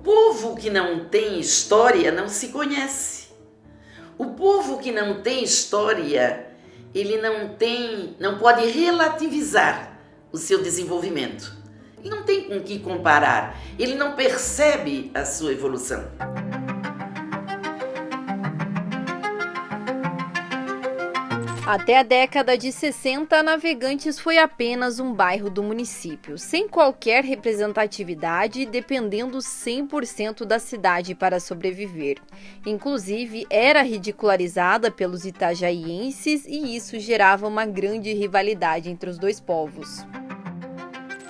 povo que não tem história não se conhece. O povo que não tem história, ele não pode relativizar o seu desenvolvimento. Ele não tem com que comparar, ele não percebe a sua evolução. Até a década de 60, Navegantes foi apenas um bairro do município, sem qualquer representatividade e dependendo 100% da cidade para sobreviver. Inclusive, era ridicularizada pelos itajaienses e isso gerava uma grande rivalidade entre os dois povos.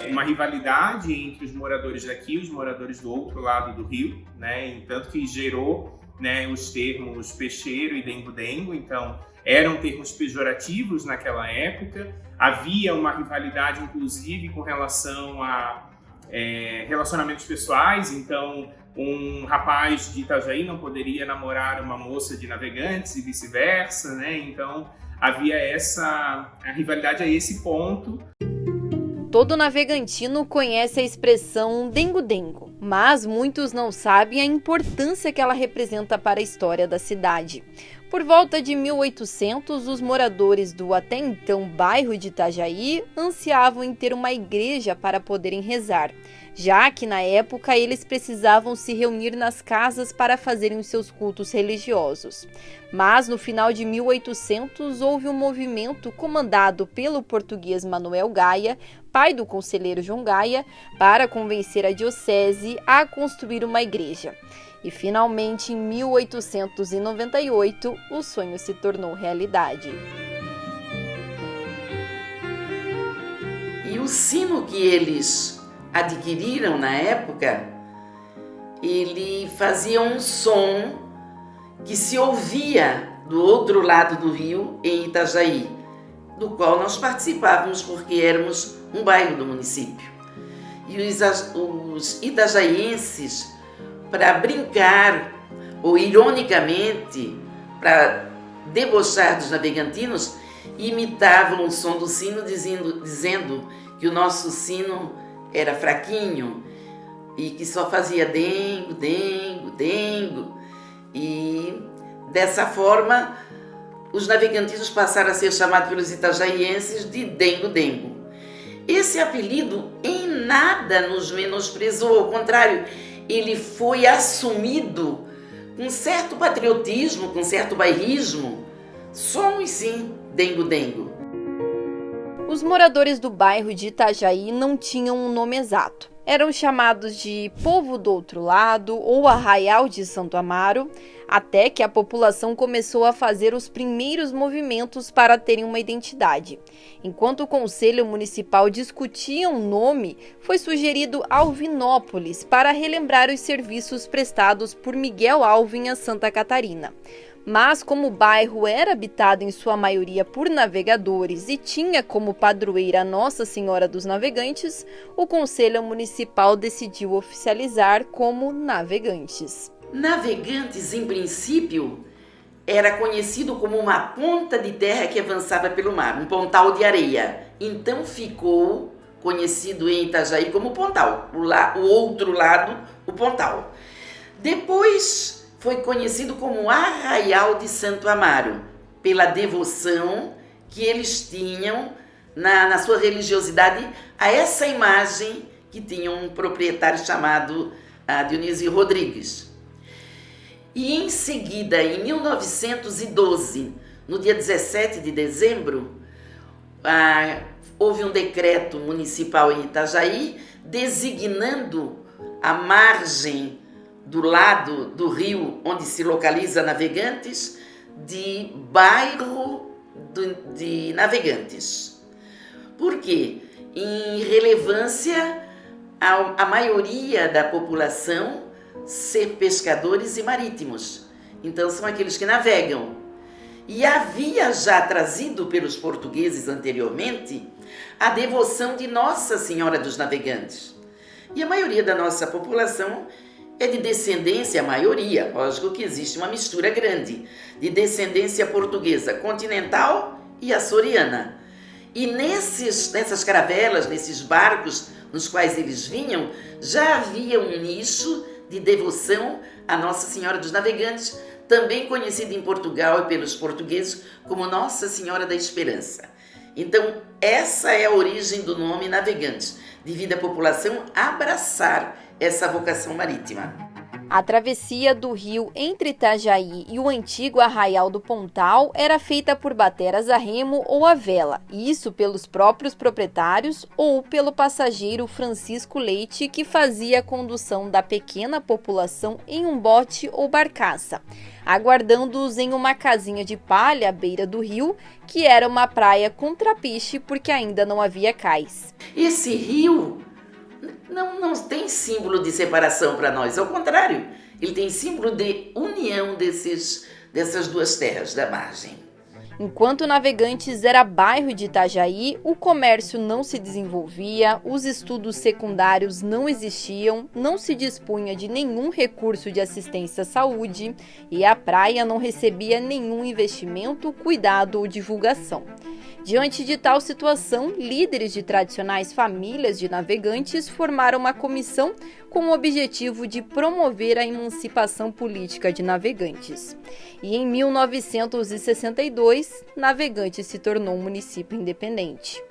Uma rivalidade entre os moradores daqui e os moradores do outro lado do rio, né? Tanto que gerou, né, os termos peixeiro e dengo-dengo, então eram termos pejorativos naquela época. Havia uma rivalidade, inclusive, com relação a relacionamentos pessoais, então um rapaz de Itajaí não poderia namorar uma moça de Navegantes e vice-versa, né? Então havia a rivalidade a esse ponto. Todo navegantino conhece a expressão dengo-dengo, mas muitos não sabem a importância que ela representa para a história da cidade. Por volta de 1800, os moradores do até então bairro de Itajaí ansiavam em ter uma igreja para poderem rezar, já que na época eles precisavam se reunir nas casas para fazerem os seus cultos religiosos. Mas no final de 1800 houve um movimento comandado pelo português Manuel Gaia, pai do conselheiro João Gaia, para convencer a diocese a construir uma igreja. E finalmente, em 1898, o sonho se tornou realidade. E o sino que eles adquiriram na época, ele fazia um som que se ouvia do outro lado do rio, em Itajaí, do qual nós participávamos porque éramos um bairro do município. E os itajaienses, para brincar ou ironicamente para debochar dos navegantinos, imitavam o som do sino dizendo que o nosso sino era fraquinho e que só fazia dengo, dengo, dengo. E dessa forma os navegantinos passaram a ser chamados pelos itajaienses de dengo-dengo. Esse apelido em nada nos menosprezou, ao contrário, ele foi assumido com certo patriotismo, com certo bairrismo. Somos sim dengo-dengo. Os moradores do bairro de Itajaí não tinham um nome exato. Eram chamados de Povo do Outro Lado ou Arraial de Santo Amaro, até que a população começou a fazer os primeiros movimentos para terem uma identidade. Enquanto o Conselho Municipal discutia um nome, foi sugerido Alvinópolis para relembrar os serviços prestados por Miguel Alvim a Santa Catarina. Mas como o bairro era habitado em sua maioria por navegadores e tinha como padroeira Nossa Senhora dos Navegantes, o Conselho Municipal decidiu oficializar como Navegantes. Navegantes, em princípio, era conhecido como uma ponta de terra que avançava pelo mar, um pontal de areia. Então ficou conhecido em Itajaí como Pontal, o outro lado, o Pontal. Depois foi conhecido como Arraial de Santo Amaro, pela devoção que eles tinham na sua religiosidade a essa imagem que tinha um proprietário chamado Dionísio Rodrigues. E em seguida, em 1912, no dia 17 de dezembro, houve um decreto municipal em Itajaí designando a margem do lado do rio onde se localiza Navegantes de bairro de Navegantes. Por quê? Em relevância à maioria da população ser pescadores e marítimos. Então são aqueles que navegam. E havia já trazido pelos portugueses anteriormente a devoção de Nossa Senhora dos Navegantes. E a maioria da nossa população é de descendência, a maioria, lógico que existe uma mistura grande, de descendência portuguesa continental e açoriana. E nessas caravelas, nesses barcos nos quais eles vinham, já havia um nicho de devoção a Nossa Senhora dos Navegantes, também conhecida em Portugal e pelos portugueses como Nossa Senhora da Esperança. Então, essa é a origem do nome Navegantes, devido à população abraçar essa vocação marítima. A travessia do rio entre Itajaí e o antigo Arraial do Pontal era feita por bateras a remo ou a vela, isso pelos próprios proprietários ou pelo passageiro Francisco Leite, que fazia a condução da pequena população em um bote ou barcaça, aguardando-os em uma casinha de palha à beira do rio, que era uma praia com trapiche porque ainda não havia cais. Esse rio não tem símbolo de separação para nós, ao contrário, ele tem símbolo de união dessas duas terras da margem. Enquanto Navegantes era bairro de Itajaí, o comércio não se desenvolvia, os estudos secundários não existiam, não se dispunha de nenhum recurso de assistência à saúde e a praia não recebia nenhum investimento, cuidado ou divulgação. Diante de tal situação, líderes de tradicionais famílias de navegantes formaram uma comissão com o objetivo de promover a emancipação política de Navegantes. E em 1962, Navegantes se tornou um município independente.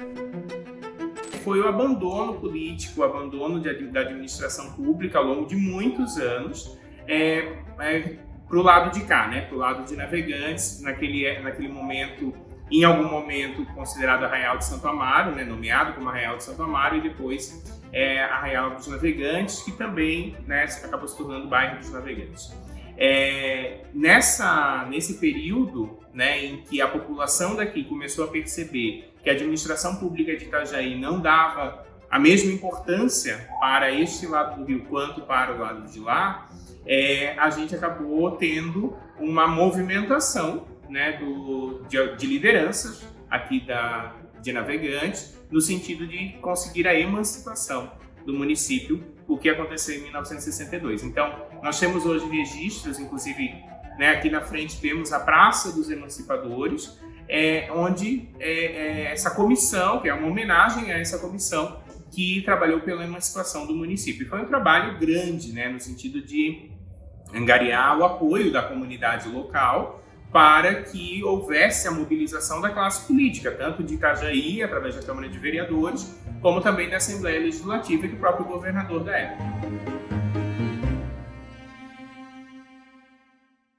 Foi o abandono político, o abandono da administração pública ao longo de muitos anos para o lado de cá, né? Para o lado de Navegantes, naquele momento, em algum momento considerado Arraial de Santo Amaro, né? Nomeado como Arraial de Santo Amaro, e depois Arraial dos Navegantes, que também, né, acabou se tornando bairro dos Navegantes. Nesse período, né, em que a população daqui começou a perceber que a administração pública de Itajaí não dava a mesma importância para este lado do rio quanto para o lado de lá, a gente acabou tendo uma movimentação, né, de lideranças aqui de Navegantes, no sentido de conseguir a emancipação do município, o que aconteceu em 1962. Então, nós temos hoje registros, inclusive, né, aqui na frente temos a Praça dos Emancipadores, onde essa comissão, que é uma homenagem a essa comissão que trabalhou pela emancipação do município. Foi um trabalho grande, né, no sentido de angariar o apoio da comunidade local para que houvesse a mobilização da classe política, tanto de Itajaí, através da Câmara de Vereadores, como também da Assembleia Legislativa e do próprio governador da época.